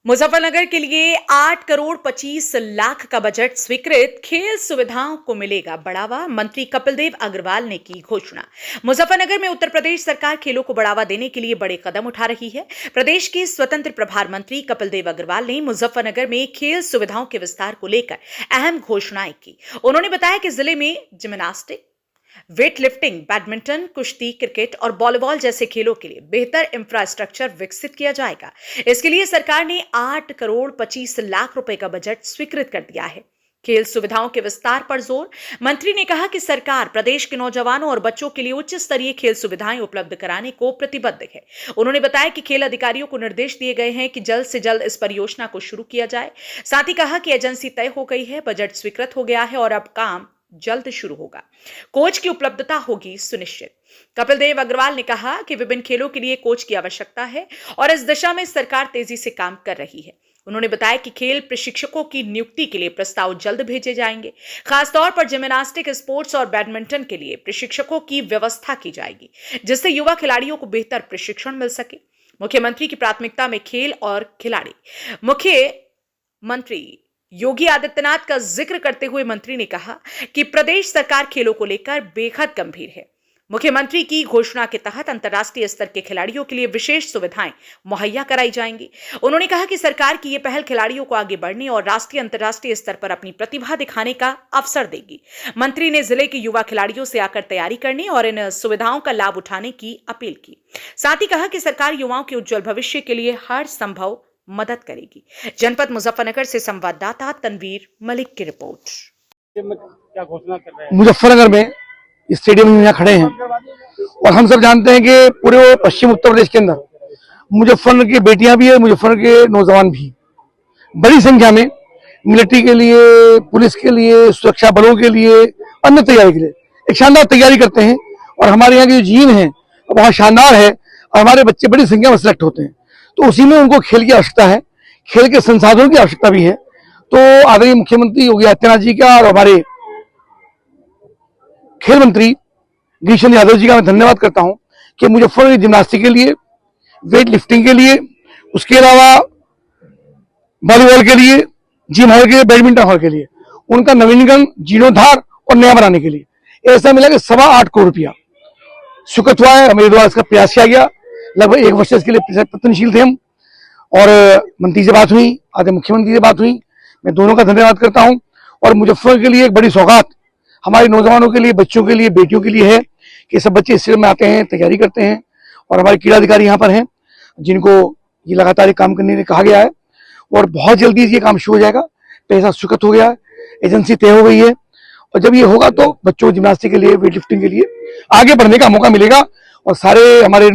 मुजफ्फरनगर के लिए 8 करोड़ 25 लाख का बजट स्वीकृत। खेल सुविधाओं को मिलेगा बढ़ावा, मंत्री कपिलदेव अग्रवाल ने की घोषणा। मुजफ्फरनगर में उत्तर प्रदेश सरकार खेलों को बढ़ावा देने के लिए बड़े कदम उठा रही है। प्रदेश के स्वतंत्र प्रभार मंत्री कपिलदेव अग्रवाल ने मुजफ्फरनगर में खेल सुविधाओं के विस्तार को लेकर अहम घोषणाएं की। उन्होंने बताया कि जिले में जिम्नास्टिक, वेट लिफ्टिंग, बैडमिंटन, कुश्ती, क्रिकेट और वॉलीबॉल जैसे खेलों के लिए बेहतर इंफ्रास्ट्रक्चर विकसित किया जाएगा। इसके लिए सरकार ने 8 करोड़ 25 लाख रुपए का बजट स्वीकृत कर दिया है। खेल सुविधाओं के विस्तार पर जोर। मंत्री ने कहा कि सरकार प्रदेश के नौजवानों और बच्चों के लिए उच्च स्तरीय खेल सुविधाएं उपलब्ध कराने को प्रतिबद्ध है। उन्होंने बताया कि खेल अधिकारियों को निर्देश दिए गए हैं कि जल्द से जल्द इस परियोजना को शुरू किया जाए। साथ ही कहा कि एजेंसी तय हो गई है, बजट स्वीकृत हो गया है और अब काम जल्द शुरू होगा। कोच की उपलब्धता होगी सुनिश्चित। कपिलदेव अग्रवाल ने कहा कि विभिन्न खेलों के लिए कोच की आवश्यकता है और इस दिशा में सरकार तेजी से काम कर रही है। उन्होंने बताया कि खेल प्रशिक्षकों की नियुक्ति के लिए प्रस्ताव जल्द भेजे जाएंगे। खासतौर पर जिम्नास्टिक, स्पोर्ट्स और बैडमिंटन के लिए प्रशिक्षकों की व्यवस्था की जाएगी, जिससे युवा खिलाड़ियों को बेहतर प्रशिक्षण मिल सके। मुख्यमंत्री की प्राथमिकता में खेल और खिलाड़ी। मुख्यमंत्री योगी आदित्यनाथ का जिक्र करते हुए मंत्री ने कहा कि प्रदेश सरकार खेलों को लेकर बेहद गंभीर है। मुख्यमंत्री की घोषणा के तहत अंतर्राष्ट्रीय स्तर के खिलाड़ियों के लिए विशेष सुविधाएं मुहैया कराई जाएंगी। उन्होंने कहा कि सरकार की यह पहल खिलाड़ियों को आगे बढ़ने और राष्ट्रीय अंतर्राष्ट्रीय स्तर पर अपनी प्रतिभा दिखाने का अवसर देगी। मंत्री ने जिले के युवा खिलाड़ियों से आकर तैयारी करने और इन सुविधाओं का लाभ उठाने की अपील की। साथ ही कहा कि सरकार युवाओं के उज्जवल भविष्य के लिए हर संभव मदद करेगी। जनपद मुजफ्फरनगर से संवाददाता तनवीर मलिक की रिपोर्ट। क्या घोषणा कर रहे हैं? मुजफ्फरनगर में स्टेडियम में यहाँ खड़े हैं और हम सब जानते हैं कि पूरे पश्चिम उत्तर प्रदेश के अंदर मुजफ्फरनगर की बेटियां भी है, मुजफ्फरनगर के नौजवान भी बड़ी संख्या में मिलिट्री के लिए, पुलिस के लिए, सुरक्षा बलों के लिए, अन्य तैयारी के लिए एक शानदार तैयारी करते हैं। और हमारे यहाँ की जो जीम है बहुत शानदार है और हमारे बच्चे बड़ी संख्या में सिलेक्ट होते हैं। तो उसी में उनको खेल की आवश्यकता है, खेल के संसाधनों की आवश्यकता भी है। तो आदरणीय मुख्यमंत्री योगी आदित्यनाथ जी का और हमारे खेल मंत्री गिरीश चंद्र यादव जी का मैं धन्यवाद करता हूं कि मुजफ्फरनगर जिम्नास्टिक के लिए, वेट लिफ्टिंग के लिए, उसके अलावा वॉलीबॉल के लिए, जिम हॉल के लिए, बैडमिंटन हॉल के लिए उनका नवीनीकरण, जीर्णोद्धार और नया बनाने के लिए ऐसा मिला कि 8.25 करोड़ रुपया स्वीकृत हुआ है। मेरे द्वारा इसका प्रयास किया गया। लगभग 1 वर्ष इसके लिए प्रयत्नशील थे हम और मंत्री से बात हुई, आदरणीय मुख्यमंत्री से बात हुई। मैं दोनों का धन्यवाद करता हूं। और मुजफ्फरनगर के लिए एक बड़ी सौगात हमारे नौजवानों के लिए, बच्चों के लिए, बेटियों के लिए है कि सब बच्चे इस में आते हैं, तैयारी करते हैं और हमारे क्रीड़ा अधिकारी यहाँ पर हैं जिनको ये लगातार ये काम करने के लिए कहा गया है और बहुत जल्दी ये काम शुरू हो जाएगा। पैसा स्वीकृत हो गया है, एजेंसी तय हो गई है और जब ये होगा तो बच्चों को जिम्नास्टिक के लिए, वेट लिफ्टिंग के लिए आगे बढ़ने का मौका मिलेगा। और सारे हमारे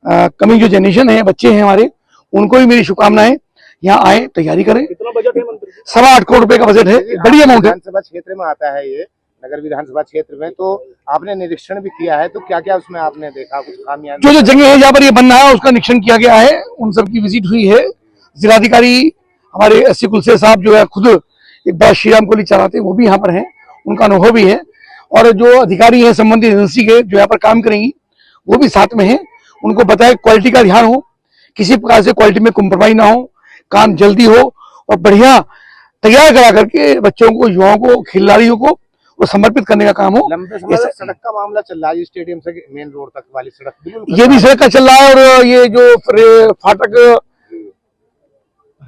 कमिंग जो जनरेशन है, बच्चे हैं हमारे, उनको भी मेरी शुभकामनाएं, यहाँ आए, तैयारी करें। कितना बजट है मंत्री? 8.25 करोड़ रुपए का बजट है, बड़ी अमाउंट है। विधानसभा क्षेत्र में आता है ये, नगर विधानसभा क्षेत्र में, तो आपने निरीक्षण भी किया है, तो क्या क्या उसमें आपने देखा, कुछ खामियां? जो जगह है जहाँ पर ये बन रहा है उसका निरीक्षण किया गया है, उन सबकी विजिट हुई है। जिलाधिकारी हमारे एस सी कुलसे साहब जो है खुद एक बार श्री राम कोली चलाते हैं, वो भी यहाँ पर है, उनका अनुभव भी है। और जो अधिकारी है संबंधित एजेंसी के जो यहाँ पर काम करेंगी वो भी साथ में है। उनको बताया क्वालिटी का ध्यान हो, किसी प्रकार से क्वालिटी में कॉम्प्रोमाइज ना हो, काम जल्दी हो और बढ़िया तैयार करा करके बच्चों को, युवाओं को, खिलाड़ियों को वो समर्पित करने का काम हो। लंबे समय से सड़क का मामला चल रहा है, स्टेडियम से मेन रोड तक वाली सड़क, ये भी सड़क का चल रहा है और ये जो फाटक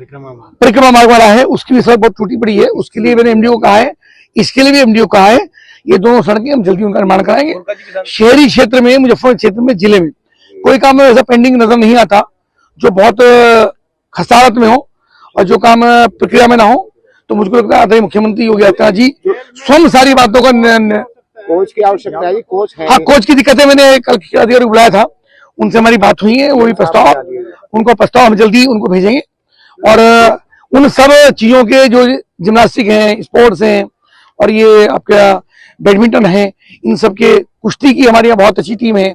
परिक्रमा मार्ग वाला है उसकी भी सड़क बहुत टूटी पड़ी है, उसके लिए मैंने एमडीओ को कहा है, इसके लिए भी एमडीओ कहा है। ये दोनों सड़कें हम जल्दी उनका निर्माण कराएंगे। शहरी क्षेत्र में, मुजफ्फरनगर क्षेत्र में, जिले में कोई काम में ऐसा पेंडिंग नजर नहीं आता जो बहुत खसारत में हो और जो काम प्रक्रिया में ना हो। तो मुझको लगता है आदरणीय मुख्यमंत्री योगी आदित्यनाथ जी स्वयं सारी बातों का कोच की आवश्यकता है, कोच है। हाँ, कोच की दिक्कत है। मैंने कल अधिकारी को बुलाया था, उनसे हमारी बात हुई है, वो भी उनको प्रस्ताव हम जल्दी उनको भेजेंगे। और उन सब चीजों के जो जिम्नास्टिक हैं, स्पोर्ट्स हैं और ये आपका बैडमिंटन है, इन सब के, कुश्ती की हमारे यहाँ बहुत अच्छी टीम है,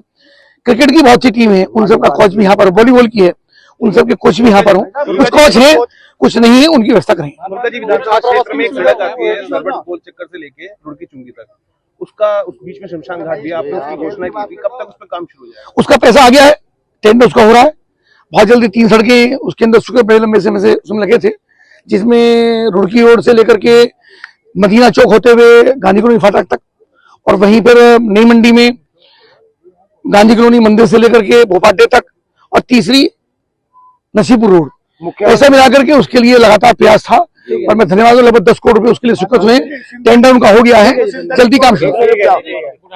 क्रिकेट की बहुत अच्छी टीम है, उन सब का कोच भी यहाँ पर, वॉलीबॉल की है, उन सब के कोच भी यहाँ पर हो। कुछ कोच है, कुछ नहीं है, उनकी व्यवस्था करेंगे। विधानसभा क्षेत्र में एक सड़क आती है सरबट गोल चक्कर से लेके रुड़की चुंगी तक, उसका उस बीच में शमशान घाट भी आपने उसकी घोषणा की थी, कब तक उस पर काम शुरू हो जाएगा? उसका पैसा आ गया है, टेंडर उसका हो रहा है, बहुत जल्दी 3 सड़कें उसके अंदर सुखे पहले में से उसमें लगे थे, जिसमें रुड़की रोड से लेकर के मदीना चौक होते हुए गांधी कॉलोनी फाटक तक, और वहीं पर नई मंडी में गांधी कॉलोनी मंदिर से लेकर के भोपाड्डे तक, और तीसरी नसीपुर रोड। ऐसा मिलाकर के उसके लिए लगातार प्रयास था, और मैं धन्यवाद लगभग 10 करोड़ रुपए उसके लिए स्वीकृत हुए। टेंडर उनका हो गया है, जल्दी काम शुरू।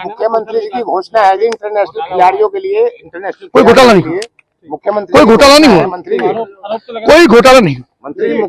मुख्यमंत्री जी की घोषणा है कि इंटरनेशनल खिलाड़ियों के लिए इंटरनेशनल कोई घोटाला नहीं, मुख्यमंत्री कोई घोटाला नहीं हुआ, मंत्री कोई घोटाला नहीं। मंत्री